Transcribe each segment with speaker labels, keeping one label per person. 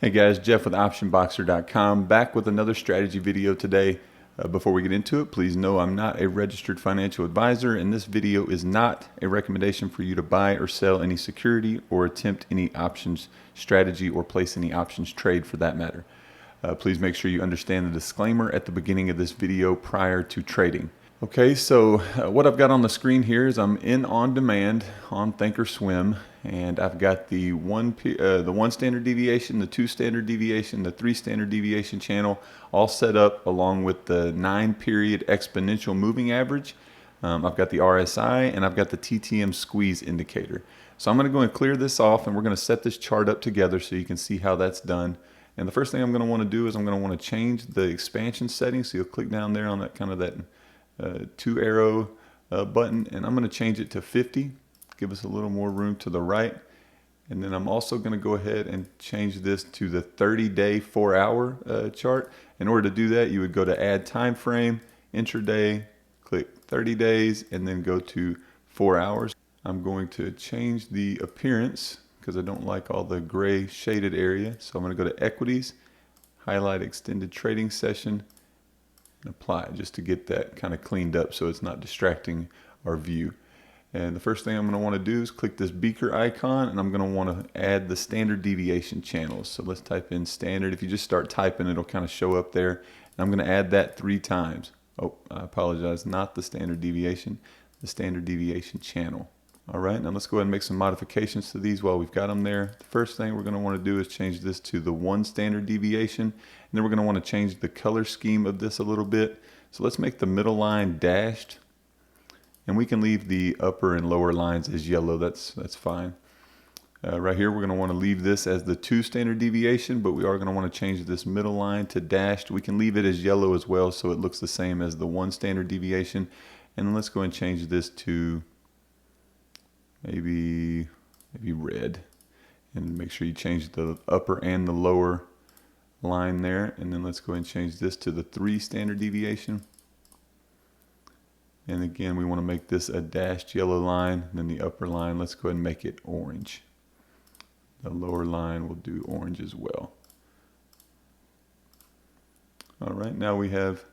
Speaker 1: Hey guys, Jeff with OptionBoxer.com, back with another strategy video today. Before we get into it, please know I'm not a registered financial advisor, and this video is not a recommendation for you to buy or sell any security or attempt any options strategy or place any options trade for that matter. Please make sure you understand the disclaimer at the beginning of this video prior to trading. Okay, so what I've got on the screen here is I'm in on demand on Thinkorswim, and I've got the one standard deviation, the 2 standard deviation, the 3 standard deviation channel all set up along with the 9-period exponential moving average. I've got the RSI and I've got the TTM squeeze indicator. So I'm going to go and clear this off, and we're going to set this chart up together so you can see how that's done. And the first thing I'm going to want to do is I'm going to want to change the expansion settings. So you'll click down there on that kind of that 2 arrow button, and I'm going to change it to 50, give us a little more room to the right. And then I'm also going to go ahead and change this to the 30-day 4-hour chart. In order to do that, you would go to add time frame, intraday, click 30 days, and then go to 4 hours. I'm going to change the appearance because I don't like all the gray shaded area. So I'm going to go to equities, highlight extended trading session, and apply just to get that kind of cleaned up so it's not distracting our view. And the first thing I'm going to want to do is click this beaker icon, and I'm going to want to add the standard deviation channels. So let's type in standard. If you just start typing, it'll kind of show up there. And I'm going to add that 3 times. Oh, I apologize, not the standard deviation, the standard deviation channel. All right, now let's go ahead and make some modifications to these while we've got them there. The first thing we're going to want to do is change this to the 1 standard deviation. And then we're going to want to change the color scheme of this a little bit. So let's make the middle line dashed. And we can leave the upper and lower lines as yellow. That's fine. Right here, we're going to want to leave this as the 2 standard deviation, but we are going to want to change this middle line to dashed. We can leave it as yellow as well, so it looks the same as the 1 standard deviation. And then let's go and change this to maybe red, and make sure you change the upper and the lower line there. And then let's go ahead and change this to the 3 standard deviation. And again, we want to make this a dashed yellow line. Then the upper line, let's go ahead and make it orange. The lower line will do orange as well. All right, now we have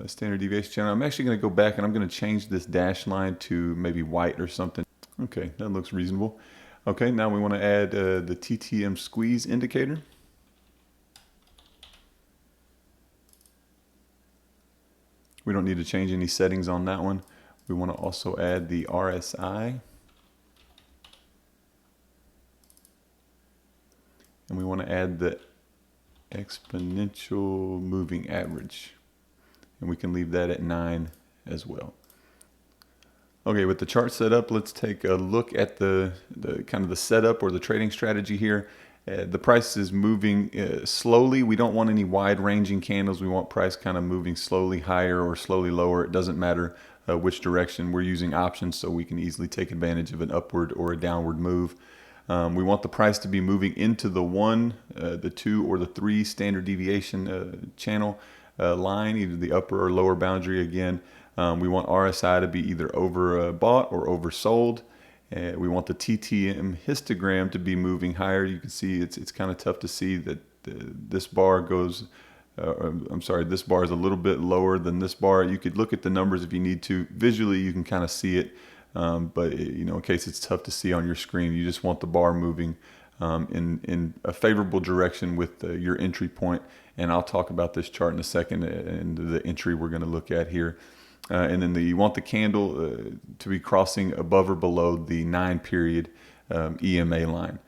Speaker 1: standard deviation channel. I'm actually going to go back and I'm going to change this dashed line to maybe white or something. Okay, that looks reasonable. Okay, now we want to add the TTM squeeze indicator. We don't need to change any settings on that one. We want to also add the RSI. And we want to add the exponential moving average. And we can leave that at 9 as well. Okay, with the chart set up, let's take a look at the kind of the setup or the trading strategy here. The price is moving slowly. We don't want any wide ranging candles. We want price kind of moving slowly higher or slowly lower. It doesn't matter which direction. We're using options, so we can easily take advantage of an upward or a downward move. We want the price to be moving into the 1, the 2, or the 3 standard deviation channel line, either the upper or lower boundary again. We want RSI to be either overbought or oversold. We want the TTM histogram to be moving higher. You can see it's kind of tough to see that this bar goes, this bar is a little bit lower than this bar. You could look at the numbers if you need to. Visually, you can kind of see it, but in case it's tough to see on your screen, you just want the bar moving in a favorable direction with your entry point. And I'll talk about this chart in a second and the entry we're going to look at here. And then you want the candle to be crossing above or below the 9-period EMA line.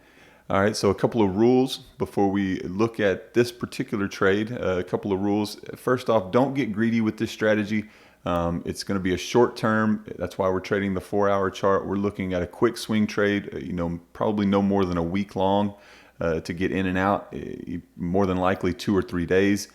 Speaker 1: All right, so a couple of rules before we look at this particular trade. A couple of rules. First off, don't get greedy with this strategy. It's going to be a short term. That's why we're trading the 4-hour chart. We're looking at a quick swing trade, probably no more than a week long to get in and out, more than likely 2 or 3 days.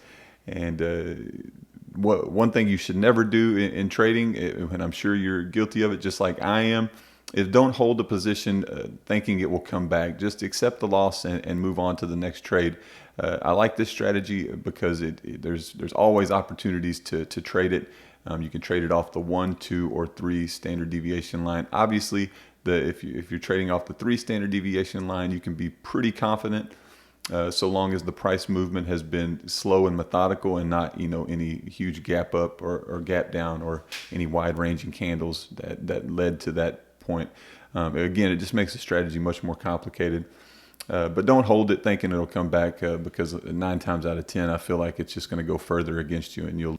Speaker 1: And one thing you should never do in trading, and I'm sure you're guilty of it just like I am, is don't hold a position thinking it will come back. Just accept the loss and move on to the next trade. I like this strategy because there's always opportunities to trade it. You can trade it off the 1, 2, or 3 standard deviation line. Obviously, if you're trading off the 3 standard deviation line, you can be pretty confident so long as the price movement has been slow and methodical and not, any huge gap up or gap down or any wide ranging candles that led to that point. Again, it just makes the strategy much more complicated. But don't hold it thinking it'll come back, because 9 times out of 10, I feel like it's just going to go further against you and you'll.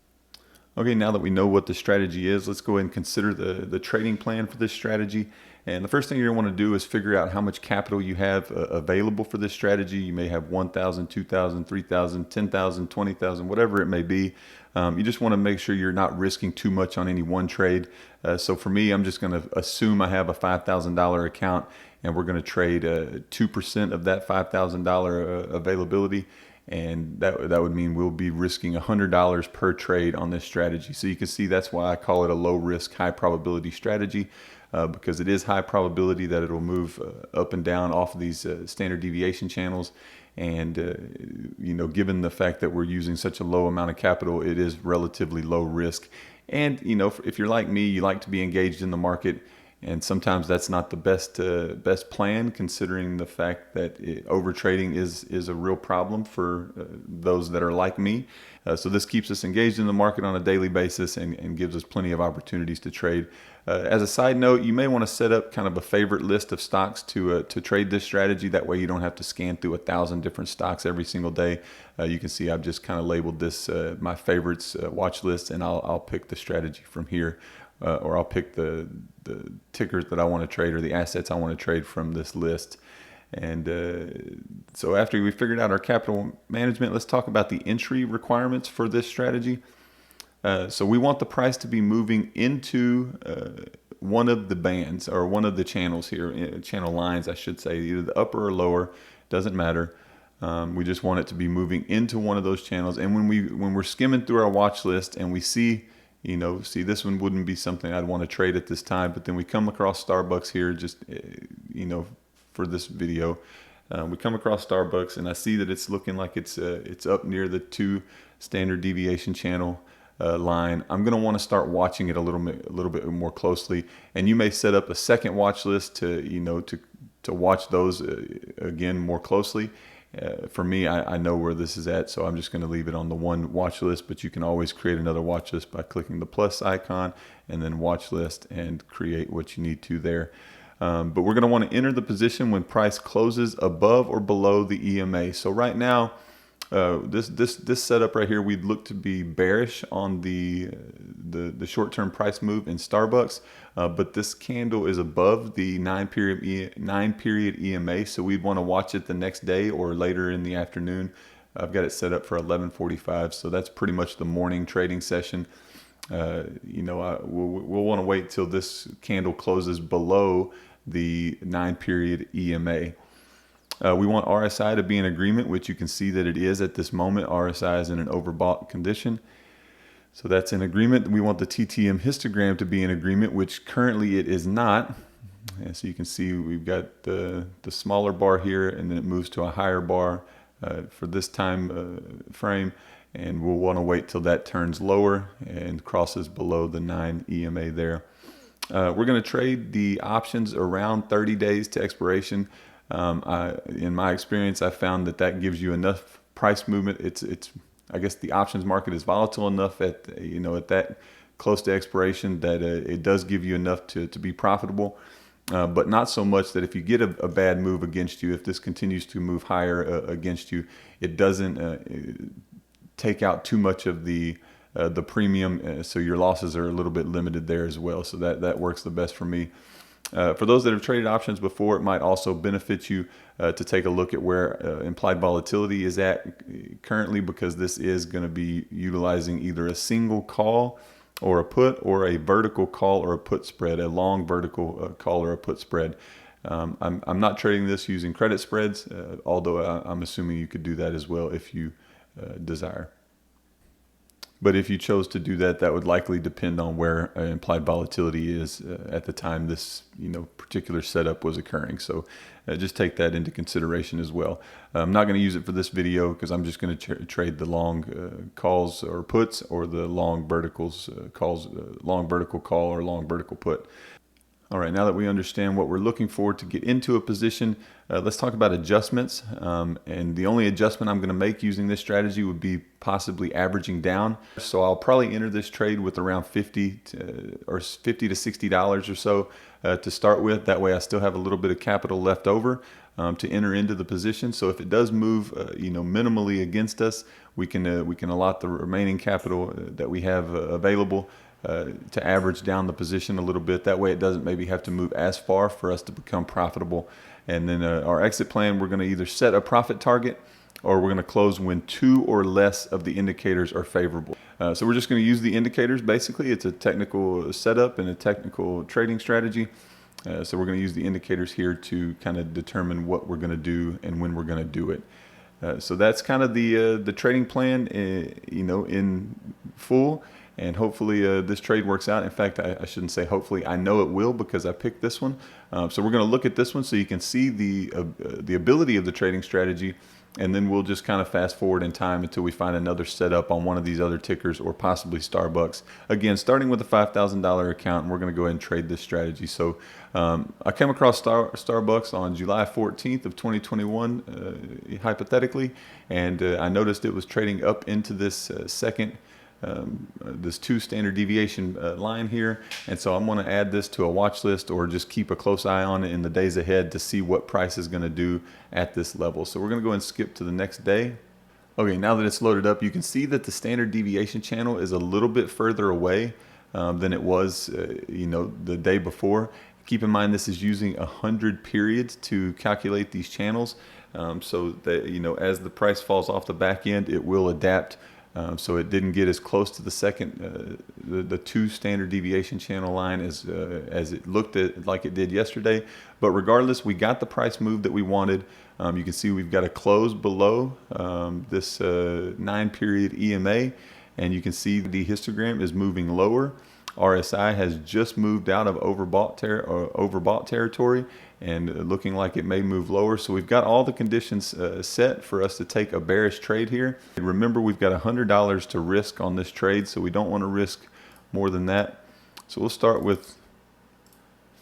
Speaker 1: Okay, now that we know what the strategy is, let's go ahead and consider the trading plan for this strategy. And the first thing you're going to want to do is figure out how much capital you have available for this strategy. You may have 1,000, 2,000, 3,000, 10,000, 20,000, whatever it may be. You just want to make sure you're not risking too much on any one trade. So for me, I'm just going to assume I have a $5,000 account, and we're going to trade 2% of that $5,000 availability. And that would mean we'll be risking $100 per trade on this strategy. So you can see that's why I call it a low risk, high probability strategy, because it is high probability that it'll move up and down off of these standard deviation channels. And, given the fact that we're using such a low amount of capital, it is relatively low risk. And, if you're like me, you like to be engaged in the market. And sometimes that's not the best plan, considering the fact that overtrading is a real problem for those that are like me. So this keeps us engaged in the market on a daily basis and gives us plenty of opportunities to trade. As a side note, you may want to set up kind of a favorite list of stocks to trade this strategy. That way you don't have to scan through 1,000 different stocks every single day. You can see I've just kind of labeled this my favorites watch list, and I'll pick the strategy from here. Or I'll pick the tickers that I want to trade or the assets I want to trade from this list. And so after we figured out our capital management, let's talk about the entry requirements for this strategy. So we want the price to be moving into one of the bands or one of the channels here, channel lines, I should say, either the upper or lower, doesn't matter. We just want it to be moving into one of those channels. And when we're skimming through our watch list and we see this one wouldn't be something I'd want to trade at this time, but then we come across Starbucks here, just, for this video. We come across Starbucks and I see that it's looking like it's up near the 2 standard deviation channel line. I'm going to want to start watching it a little bit more closely. And you may set up a second watch list to watch those again more closely. For me, I know where this is at, so I'm just going to leave it on the one watch list, but you can always create another watch list by clicking the plus icon and then watch list and create what you need to there. But we're going to want to enter the position when price closes above or below the EMA. So right now, this setup right here, we'd look to be bearish on the short-term price move in Starbucks, but this candle is above the 9-period EMA, so we'd want to watch it the next day or later in the afternoon. I've got it set up for 11:45, so that's pretty much the morning trading session. We'll want to wait till this candle closes below the 9-period EMA. We want RSI to be in agreement, which you can see that it is at this moment. RSI is in an overbought condition. So that's in agreement. We want the TTM histogram to be in agreement, which currently it is not. And so you can see we've got the smaller bar here, and then it moves to a higher bar for this time frame. And we'll want to wait till that turns lower and crosses below the 9 EMA there. We're going to trade the options around 30 days to expiration. In my experience, I found that gives you enough price movement. I guess the options market is volatile enough at that close to expiration that it does give you enough to be profitable, but not so much that if you get a bad move against you, if this continues to move higher against you, it doesn't take out too much of the premium, so your losses are a little bit limited there as well. So that works the best for me. For those that have traded options before, it might also benefit you to take a look at where implied volatility is at currently, because this is going to be utilizing either a single call or a put, or a vertical call or a put spread, a long vertical call or a put spread. I'm not trading this using credit spreads, although I'm assuming you could do that as well if you desire. But if you chose to do that, that would likely depend on where implied volatility is at the time this particular setup was occurring. So just take that into consideration as well. I'm not going to use it for this video because I'm just going to trade the long calls or puts, or the long verticals calls, long vertical call or long vertical put. All right, now that we understand what we're looking for to get into a position, let's talk about adjustments. And the only adjustment I'm going to make using this strategy would be possibly averaging down. So I'll probably enter this trade with around $50 to $60 or so to start with. That way I still have a little bit of capital left over to enter into the position. So if it does move, minimally against us, we can allot the remaining capital that we have available to average down the position a little bit. That way it doesn't maybe have to move as far for us to become profitable. And then our exit plan, we're going to either set a profit target or we're going to close when 2 or less of the indicators are favorable. So we're just going to use the indicators. Basically, it's a technical setup and a technical trading strategy. So we're going to use the indicators here to kind of determine what we're going to do and when we're going to do it. So that's kind of the trading plan, in full. And hopefully this trade works out. In fact, I shouldn't say hopefully. I know it will because I picked this one. So we're going to look at this one so you can see the ability of the trading strategy. And then we'll just kind of fast forward in time until we find another setup on one of these other tickers or possibly Starbucks. Again, starting with a $5,000 account, and we're going to go ahead and trade this strategy. So I came across Starbucks on July 14th of 2021, hypothetically, and I noticed it was trading up into this this 2 standard deviation line here, and so I'm going to add this to a watch list or just keep a close eye on it in the days ahead to see what price is going to do at this level. So we're going to go and skip to the next day. Okay, now that it's loaded up, you can see that the standard deviation channel is a little bit further away than it was the day before. Keep in mind this is using 100 periods to calculate these channels, so that as the price falls off the back end, it will adapt. So it didn't get as close to the second, the 2 standard deviation channel line as it looked like it did yesterday. But regardless, we got the price move that we wanted. You can see we've got a close below this 9-period EMA, and you can see the histogram is moving lower. RSI has just moved out of overbought territory and looking like it may move lower. So we've got all the conditions set for us to take a bearish trade here. And remember, we've got $100 to risk on this trade, so we don't want to risk more than that. So we'll start with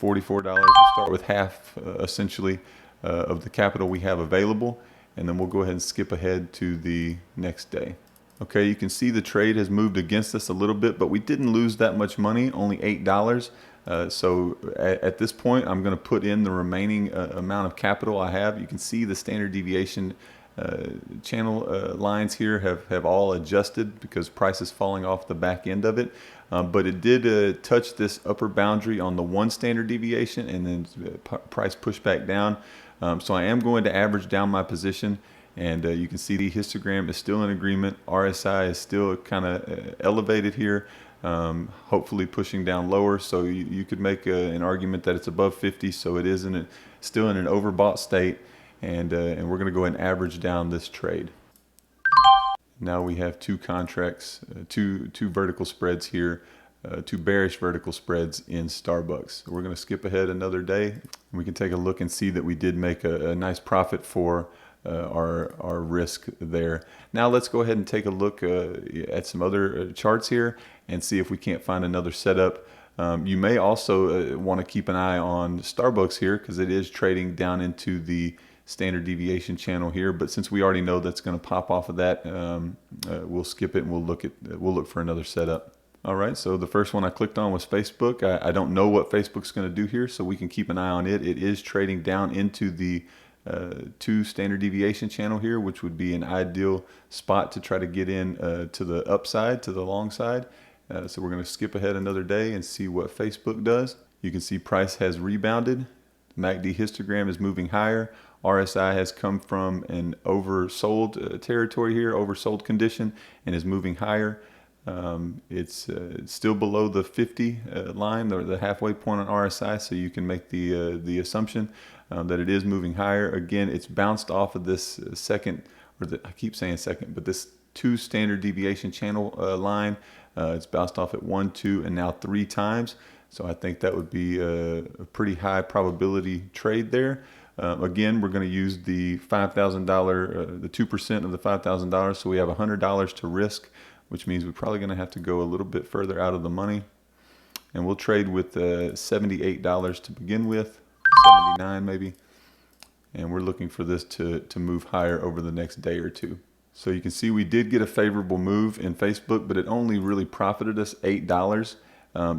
Speaker 1: $44. We'll start with half, essentially, of the capital we have available, and then we'll go ahead and skip ahead to the next day. Okay, you can see the trade has moved against us a little bit, but we didn't lose that much money, only $8. So at this point, I'm going to put in the remaining amount of capital I have. You can see the standard deviation channel lines here have all adjusted because price is falling off the back end of it. But it did touch this upper boundary on the 1 standard deviation, and then price pushed back down. So I am going to average down my position. And you can see the histogram is still in agreement. RSI is still kind of elevated here, hopefully pushing down lower. So you could make an argument that it's above 50, so it is still in an overbought state. And we're going to go ahead and average down this trade. Now we have 2 contracts, two vertical spreads here, 2 bearish vertical spreads in Starbucks. So we're going to skip ahead another day. We can take a look and see that we did make a nice profit for our risk there. Now let's go ahead and take a look at some other charts here and see if we can't find another setup. You may also want to keep an eye on Starbucks here because it is trading down into the standard deviation channel here, but since we already know that's going to pop off of that, we'll skip it and we'll look for another setup. All right, so the first one I clicked on was Facebook. I don't know what Facebook's going to do here, so we can keep an eye on it. It is trading down into the 2 standard deviation channel here, which would be an ideal spot to try to get in to the upside, to the long side. So we're going to skip ahead another day and see what Facebook does. You can see price has rebounded. The MACD histogram is moving higher. RSI has come from an oversold territory here, oversold condition, and is moving higher. It's still below the 50 line, or the halfway point on RSI, so you can make the assumption that it is moving higher. Again, it's bounced off of this second, I keep saying second, but this 2 standard deviation channel line. It's bounced off at 1, 2, and now 3 times. So I think that would be a pretty high probability trade there. Again, we're going to use the $5,000, the 2% of the $5,000. So we have $100 to risk, which means we're probably going to have to go a little bit further out of the money. And we'll trade with $78 to begin with, 79 maybe. And we're looking for this to move higher over the next day or two. So you can see we did get a favorable move in Facebook, but it only really profited us $8.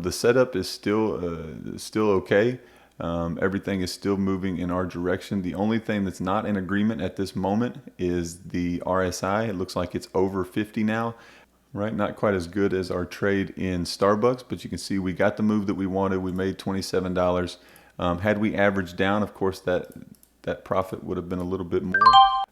Speaker 1: The setup is still okay. Everything is still moving in our direction. The only thing that's not in agreement at this moment is the RSI. It looks like it's over 50 now. Right, not quite as good as our trade in Starbucks, but you can see we got the move that we wanted. We made $27. Had we averaged down, of course, that profit would have been a little bit more.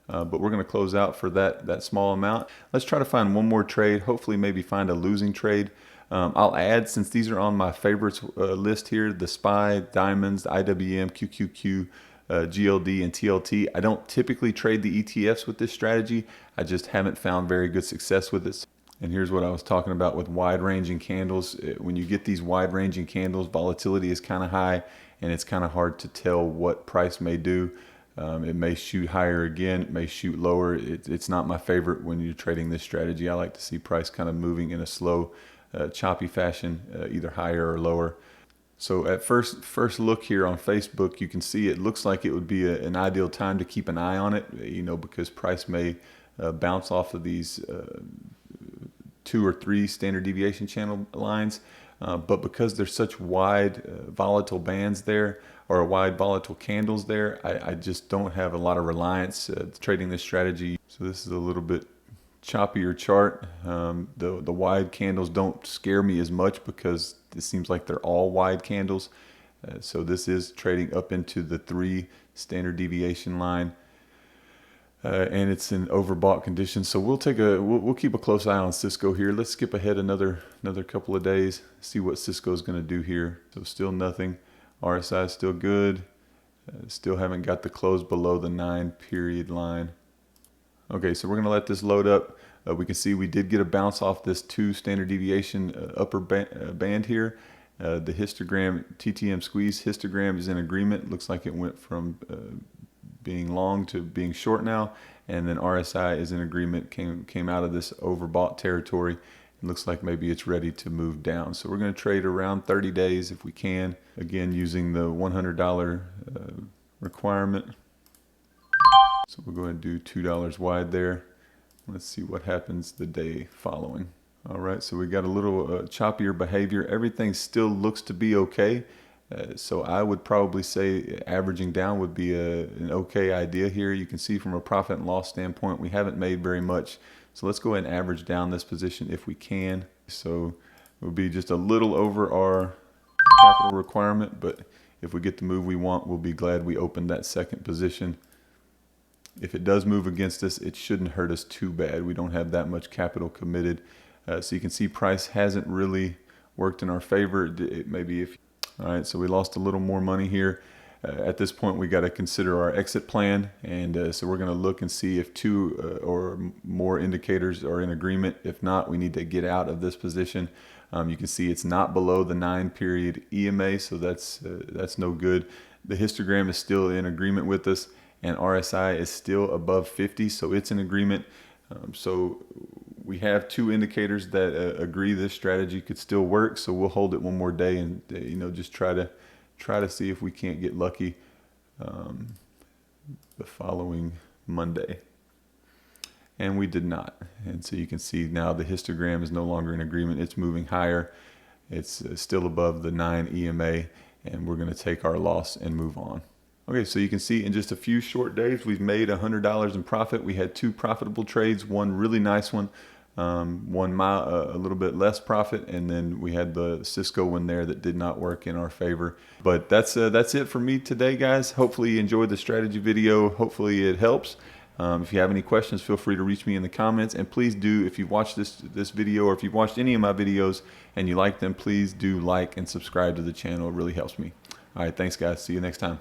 Speaker 1: But we're going to close out for that small amount. Let's try to find one more trade. Hopefully, maybe find a losing trade. I'll add, since these are on my favorites list here, the SPY, Diamonds, the IWM, QQQ, GLD, and TLT. I don't typically trade the ETFs with this strategy. I just haven't found very good success with it. And here's what I was talking about with wide-ranging candles. When you get these wide-ranging candles, volatility is kind of high, and it's kind of hard to tell what price may do. It may shoot higher again, it may shoot lower. It's not my favorite when you're trading this strategy. I like to see price kind of moving in a slow, choppy fashion, either higher or lower. So at first look here on Facebook, you can see it looks like it would be an ideal time to keep an eye on it, because price may bounce off of these 2 or 3 standard deviation channel lines, but because there's such wide volatile bands there, or wide volatile candles there, I just don't have a lot of reliance trading this strategy. So this is a little bit choppier chart. The wide candles don't scare me as much because it seems like they're all wide candles. So this is trading up into the 3 standard deviation line. And it's in overbought condition. So we'll keep a close eye on Cisco here. Let's skip ahead another couple of days, see what Cisco is going to do here. So still nothing. RSI is still good. Still haven't got the close below the 9 period line. Okay, so we're going to let this load up. We can see we did get a bounce off this 2 standard deviation upper band here. The histogram, TTM squeeze histogram is in agreement. Looks like it went from being long to being short now, and then RSI is in agreement, came out of this overbought territory. It looks like maybe it's ready to move down. So we're going to trade around 30 days if we can, again using the $100 requirement. So we'll go ahead and do $2 wide there. Let's see what happens the day following. All right, so we got a little choppier behavior. Everything still looks to be okay. So I would probably say averaging down would be an okay idea here. You can see from a profit and loss standpoint, we haven't made very much. So let's go ahead and average down this position if we can. So it would be just a little over our capital requirement, but if we get the move we want, we'll be glad we opened that second position. If it does move against us, it shouldn't hurt us too bad. We don't have that much capital committed. So you can see price hasn't really worked in our favor. All right, so we lost a little more money here. At this point, we got to consider our exit plan, and so we're going to look and see if 2 or more indicators are in agreement. If not, we need to get out of this position. You can see it's not below the 9 period EMA, so that's no good. The histogram is still in agreement with us, and RSI is still above 50, so it's in agreement. So we have 2 indicators that agree this strategy could still work. So we'll hold it one more day and just try to see if we can't get lucky the following Monday. And we did not. And so you can see now the histogram is no longer in agreement. It's moving higher. It's still above the 9 EMA, and we're going to take our loss and move on. Okay, so you can see in just a few short days, we've made $100 in profit. We had 2 profitable trades, one really nice one, one a little bit less profit, and then we had the Cisco one there that did not work in our favor. But that's it for me today, guys. Hopefully you enjoyed the strategy video. Hopefully it helps. If you have any questions, feel free to reach me in the comments. And please do, if you've watched this video, or if you've watched any of my videos and you like them, please do like and subscribe to the channel. It really helps me. All right, thanks, guys. See you next time.